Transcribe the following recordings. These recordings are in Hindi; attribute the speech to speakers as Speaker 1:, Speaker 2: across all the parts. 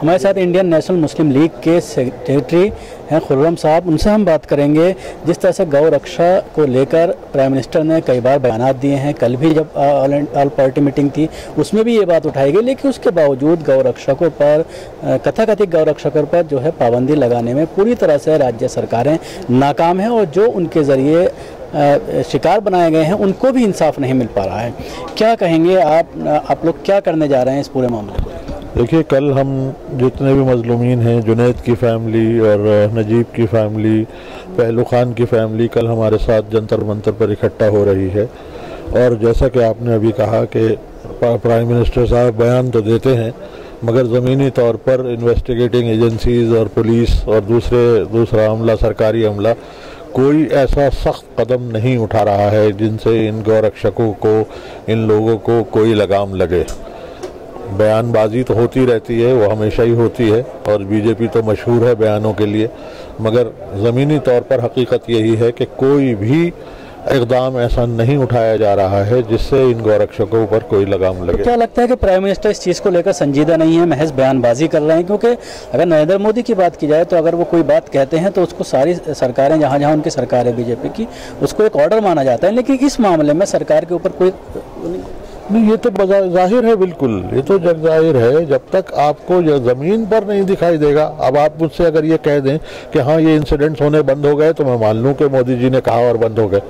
Speaker 1: हमारे साथ इंडियन नेशनल मुस्लिम लीग के सेक्रेटरी हैं खुर्रम साहब, उनसे हम बात करेंगे। जिस तरह से गौ रक्षा को लेकर प्राइम मिनिस्टर ने कई बार बयान दिए हैं, कल भी जब ऑल पार्टी मीटिंग थी उसमें भी ये बात उठाई गई, लेकिन उसके बावजूद गौ रक्षकों पर कथाकथित गौ रक्षकों पर जो है पाबंदी लगाने में पूरी तरह से राज्य सरकारें नाकाम हैं और जो उनके ज़रिए शिकार बनाए गए हैं उनको भी इंसाफ नहीं मिल पा रहा है। क्या कहेंगे आप लोग क्या करने जा रहे हैं इस पूरे मामले को?
Speaker 2: देखिए, कल हम जितने भी मजलूमीन हैं, जुनैद की फैमिली और नजीब की फैमिली, पहलू खान की फैमिली, कल हमारे साथ जंतर मंतर पर इकट्ठा हो रही है। और जैसा कि आपने अभी कहा कि प्राइम मिनिस्टर साहब बयान तो देते हैं मगर ज़मीनी तौर पर इन्वेस्टिगेटिंग एजेंसीज़ और पुलिस और दूसरा अमला, सरकारी अमला कोई ऐसा सख्त कदम नहीं उठा रहा है जिनसे इन गौरक्षकों को, इन लोगों को कोई लगाम लगे। बयानबाजी तो होती रहती है, वो हमेशा ही होती है और बीजेपी तो मशहूर है बयानों के लिए, मगर ज़मीनी तौर पर हकीकत यही है कि कोई भी इक़दाम ऐसा नहीं उठाया जा रहा है जिससे इन गौरक्षकों पर कोई लगाम लगे।
Speaker 1: तो क्या लगता है कि प्राइम मिनिस्टर इस चीज़ को लेकर संजीदा नहीं है, महज बयानबाजी कर रहे हैं? क्योंकि अगर नरेंद्र मोदी की बात की जाए तो अगर वो कोई बात कहते हैं तो उसको सारी सरकारें, जहाँ जहाँ उनकी सरकार है बीजेपी की, उसको एक ऑर्डर माना जाता है, लेकिन इस मामले में सरकार के ऊपर कोई
Speaker 2: नहीं, ये तो जाहिर है, बिल्कुल ये तो जग जाहिर है। जब तक आपको ज़मीन पर नहीं दिखाई देगा, अब आप मुझसे अगर ये कह दें कि हाँ ये इंसिडेंट्स होने बंद हो गए तो मैं मान लूँ कि मोदी जी ने कहा और बंद हो गए।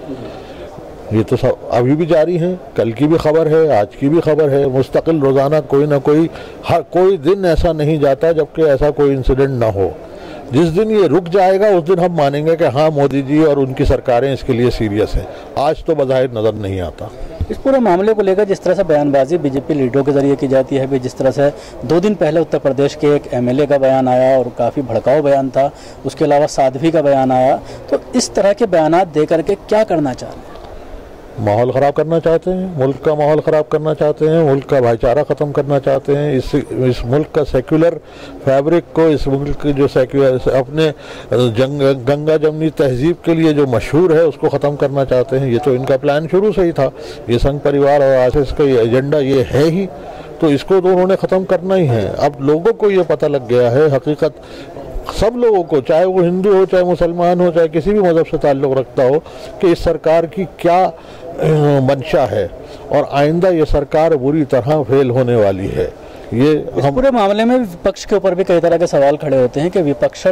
Speaker 2: ये तो सब अभी भी जारी हैं, कल की भी खबर है, आज की भी खबर है, मुस्तकिल रोज़ाना कोई ना कोई, हर कोई दिन ऐसा नहीं जाता जबकि ऐसा कोई इंसिडेंट ना हो। जिस दिन ये रुक जाएगा उस दिन हम मानेंगे कि हाँ मोदी जी और उनकी सरकारें इसके लिए सीरियस हैं। आज तो बज़ाहिर नज़र नहीं आता।
Speaker 1: इस पूरे मामले को लेकर जिस तरह से बयानबाजी बीजेपी लीडरों के जरिए की जाती है, जिस तरह से 2 दिन पहले उत्तर प्रदेश के एक एमएलए का बयान आया और काफ़ी भड़काऊ बयान था, उसके अलावा साध्वी का बयान आया, तो इस तरह के बयान दे करके क्या करना चाह रहे हैं?
Speaker 2: माहौल ख़राब करना चाहते हैं, मुल्क का माहौल ख़राब करना चाहते हैं, मुल्क का भाईचारा ख़त्म करना चाहते हैं, इस मुल्क का सेक्युलर फैब्रिक को, इस मुल्क की जो सेक्युलर अपने गंगा जमनी तहजीब के लिए जो मशहूर है उसको ख़त्म करना चाहते हैं। ये तो इनका प्लान शुरू से ही था, ये संघ परिवार और आरएसएस का एजेंडा ये है ही, तो इसको तो उन्होंने ख़त्म करना ही है। अब लोगों को ये पता लग गया है, हकीकत सब लोगों को, चाहे वो हिंदू हो, चाहे मुसलमान हो, चाहे किसी भी मज़हब से ताल्लुक़ रखता हो, कि इस सरकार की क्या मंशा है और आइंदा ये सरकार बुरी तरह फेल होने वाली है। ये
Speaker 1: इस पूरे मामले में विपक्ष के ऊपर भी कई तरह के सवाल खड़े होते हैं कि विपक्ष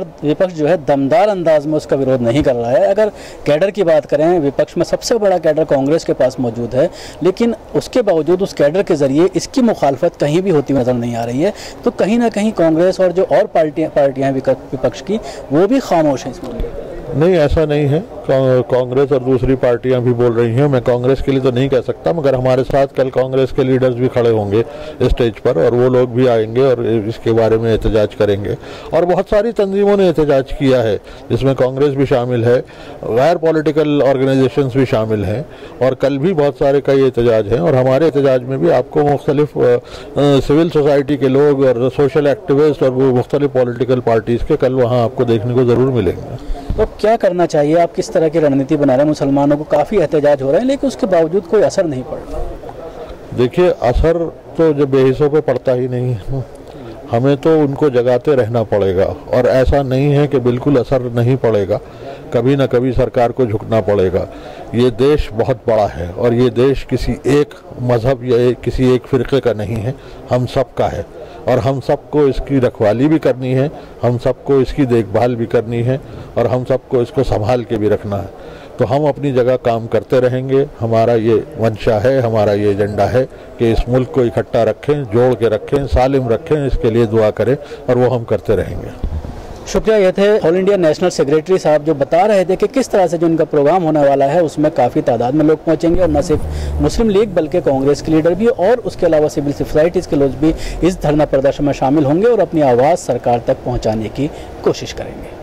Speaker 1: जो है दमदार अंदाज में उसका विरोध नहीं कर रहा है। अगर कैडर की बात करें, विपक्ष में सबसे बड़ा कैडर कांग्रेस के पास मौजूद है, लेकिन उसके बावजूद उस कैडर के जरिए इसकी मुखालफत कहीं भी होती नजर नहीं आ रही है। तो कहीं ना कहीं कांग्रेस और जो और पार्टियां विपक्ष की, वो भी खामोश हैं इस मामले में।
Speaker 2: नहीं, ऐसा नहीं है। कांग्रेस और दूसरी पार्टियां भी बोल रही हैं, मैं कांग्रेस के लिए तो नहीं कह सकता, मगर हमारे साथ कल कांग्रेस के लीडर्स भी खड़े होंगे स्टेज पर और वो लोग भी आएंगे और इसके बारे में एहतजाज करेंगे। और बहुत सारी तंजीमों ने एहतजाज किया है, जिसमें कांग्रेस भी शामिल है, गैर पॉलिटिकल ऑर्गेनाइजेशंस भी शामिल हैं, और कल भी बहुत सारे कई एहतजाज हैं। और हमारे एहतजाज में भी आपको मुख्तलिफ सिविल सोसाइटी के लोग और सोशल एक्टिविस्ट और मुख्तलिफ पॉलिटिकल पार्टीज़ के कल वहाँ आपको देखने को ज़रूर मिलेंगे।
Speaker 1: तो क्या करना चाहिए? आप किस तरह की रणनीति बना रहे हैं? मुसलमानों को काफ़ी एहतजाज हो रहे हैं लेकिन उसके बावजूद कोई असर नहीं पड़ रहा।
Speaker 2: देखिए, असर तो जब बेहिस्सों पे पड़ता ही नहीं है, हमें तो उनको जगाते रहना पड़ेगा। और ऐसा नहीं है कि बिल्कुल असर नहीं पड़ेगा, कभी ना कभी सरकार को झुकना पड़ेगा। ये देश बहुत बड़ा है और ये देश किसी एक मज़हब या किसी एक फ़िरक़े का नहीं है, हम सब का है और हम सबको इसकी रखवाली भी करनी है, हम सबको इसकी देखभाल भी करनी है और हम सबको इसको संभाल के भी रखना है। तो हम अपनी जगह काम करते रहेंगे। हमारा ये मंशा है, हमारा ये एजेंडा है कि इस मुल्क को इकट्ठा रखें, जोड़ के रखें, सालिम रखें, इसके लिए दुआ करें और वो हम करते रहेंगे।
Speaker 1: शुक्रिया। ये थे ऑल इंडिया नेशनल सेक्रेटरी साहब, जो बता रहे थे कि किस तरह से जो इनका प्रोग्राम होने वाला है उसमें काफ़ी तादाद में लोग पहुंचेंगे और न सिर्फ मुस्लिम लीग बल्कि कांग्रेस के लीडर भी और उसके अलावा सिविल सोसाइटीज़ के लोग भी इस धरना प्रदर्शन में शामिल होंगे और अपनी आवाज़ सरकार तक पहुंचाने की कोशिश करेंगे।